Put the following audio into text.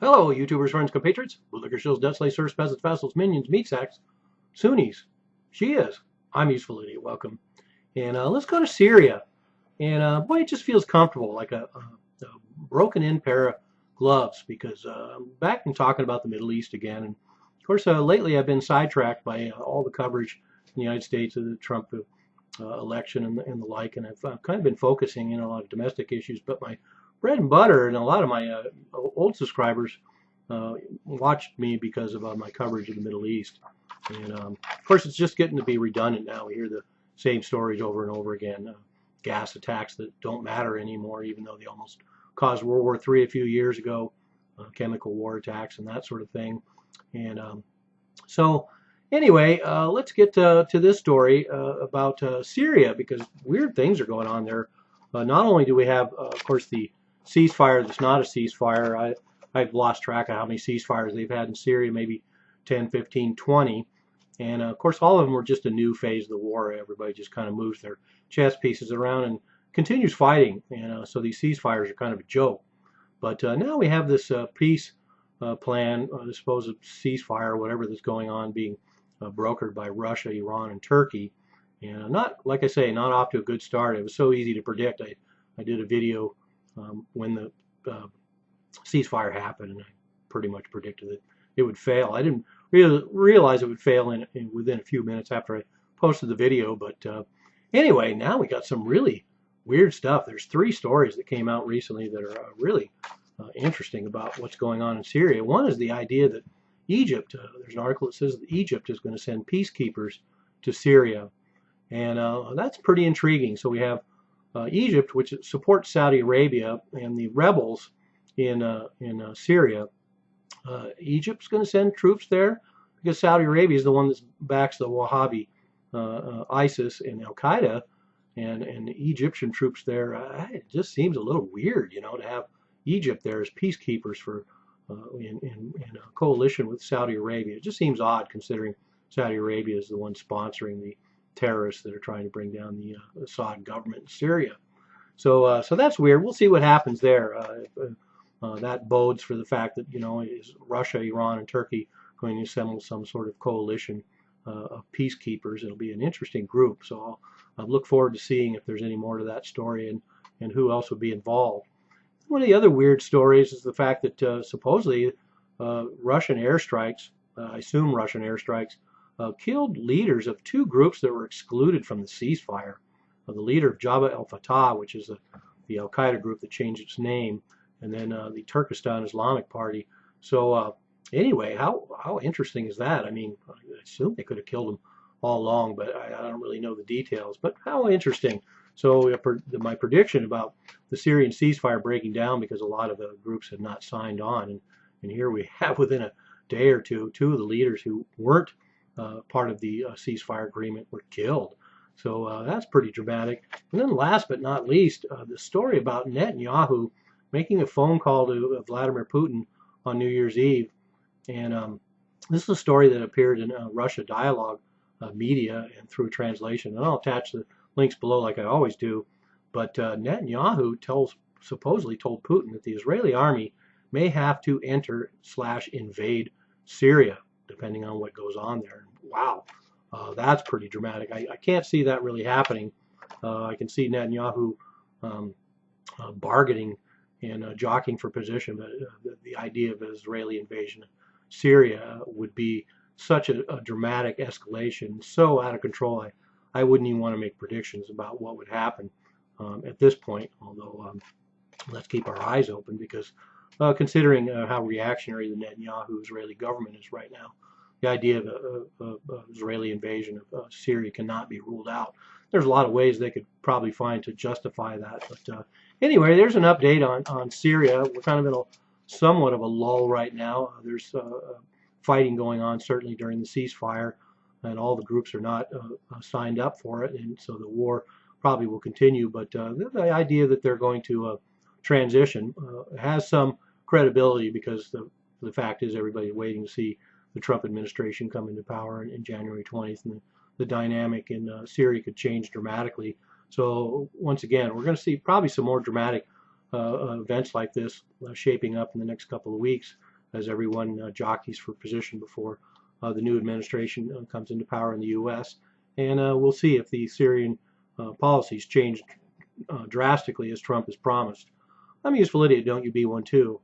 Hello, YouTubers, friends, compatriots, bootlickers, shills, debt slaves, serfs, peasants, vassals, minions, meat sacks, Sunnis, Shias. I'm Useful Idiot. Welcome. And let's go to Syria. And boy, it just feels comfortable, like a broken-in pair of gloves, because I'm back and talking about the Middle East again. And of course, lately I've been sidetracked by all the coverage in the United States of the Trump election and the like, and I've kind of been focusing in on a lot of domestic issues. But my bread and butter and a lot of my old subscribers watched me because of my coverage of the Middle East. And of course, it's just getting to be redundant now. We hear the same stories over and over again. Gas attacks that don't matter anymore, even though they almost caused World War III a few years ago, chemical war attacks and that sort of thing. And so anyway, let's get to this story about Syria, because weird things are going on there. Not only do we have, of course, the ceasefire that's not a ceasefire. I've lost track of how many ceasefires they've had in Syria, maybe 10, 15, 20. And of course, all of them were just a new phase of the war. Everybody just kind of moves their chess pieces around and continues fighting. And so these ceasefires are kind of a joke. But now we have this peace plan, the supposed ceasefire, whatever that's going on, being brokered by Russia, Iran, and Turkey. And not, like I say, not off to a good start. It was so easy to predict. I did a video when the ceasefire happened, and I pretty much predicted that it would fail. I didn't realize it would fail within a few minutes after I posted the video. But anyway, now we got some really weird stuff. There's 3 stories that came out recently that are really interesting about what's going on in Syria. One is the idea that Egypt, there's an article that says that Egypt is going to send peacekeepers to Syria. And that's pretty intriguing. So we have Egypt, which supports Saudi Arabia and the rebels in Syria. Egypt's going to send troops there because Saudi Arabia is the one that backs the Wahhabi ISIS and Al Qaeda, and Egyptian troops there. It just seems a little weird, to have Egypt there as peacekeepers for in a coalition with Saudi Arabia. It just seems odd, considering Saudi Arabia is the one sponsoring the terrorists that are trying to bring down the Assad government in Syria. So that's weird. We'll see what happens there. That bodes for the fact that, is Russia, Iran, and Turkey going to assemble some sort of coalition of peacekeepers. It'll be an interesting group. So I'll look forward to seeing if there's any more to that story and who else would be involved. One of the other weird stories is the fact that supposedly Russian airstrikes, I assume Russian airstrikes, killed leaders of 2 groups that were excluded from the ceasefire. The leader of Jabhat al-Fatah, which is the Al Qaeda group that changed its name, and then the Turkestan Islamic Party. So anyway, how interesting is that? I mean, I assume they could have killed them all along, but I don't really know the details. But how interesting. So my prediction about the Syrian ceasefire breaking down because a lot of the groups had not signed on, and here we have within a day or two of the leaders who weren't part of the ceasefire agreement were killed. So that's pretty dramatic. And then last but not least, the story about Netanyahu making a phone call to Vladimir Putin on New Year's Eve. And this is a story that appeared in Russia Dialogue media and through translation. And I'll attach the links below like I always do. But Netanyahu supposedly told Putin that the Israeli army may have to enter/invade Syria, depending on what goes on there. Wow, that's pretty dramatic. I can't see that really happening. I can see Netanyahu bargaining and jockeying for position, but the idea of an Israeli invasion of Syria would be such a dramatic escalation, so out of control. I wouldn't even want to make predictions about what would happen at this point, although let's keep our eyes open, because considering how reactionary the Netanyahu Israeli government is right now, the idea of Israeli invasion of Syria cannot be ruled out. There's a lot of ways they could probably find to justify that. But anyway, there's an update on Syria. We're kind of in somewhat of a lull right now. There's fighting going on, certainly during the ceasefire, and all the groups are not signed up for it, and so the war probably will continue. But the idea that they're going to transition has some credibility, because the fact is everybody's waiting to see the Trump administration come into power in January 20th, and the dynamic in Syria could change dramatically. So once again, we're going to see probably some more dramatic events like this shaping up in the next couple of weeks. as everyone jockeys for position before the new administration comes into power in the U.S. And we'll see if the Syrian policies change drastically as Trump has promised. I'm a useful idiot, don't you be one too?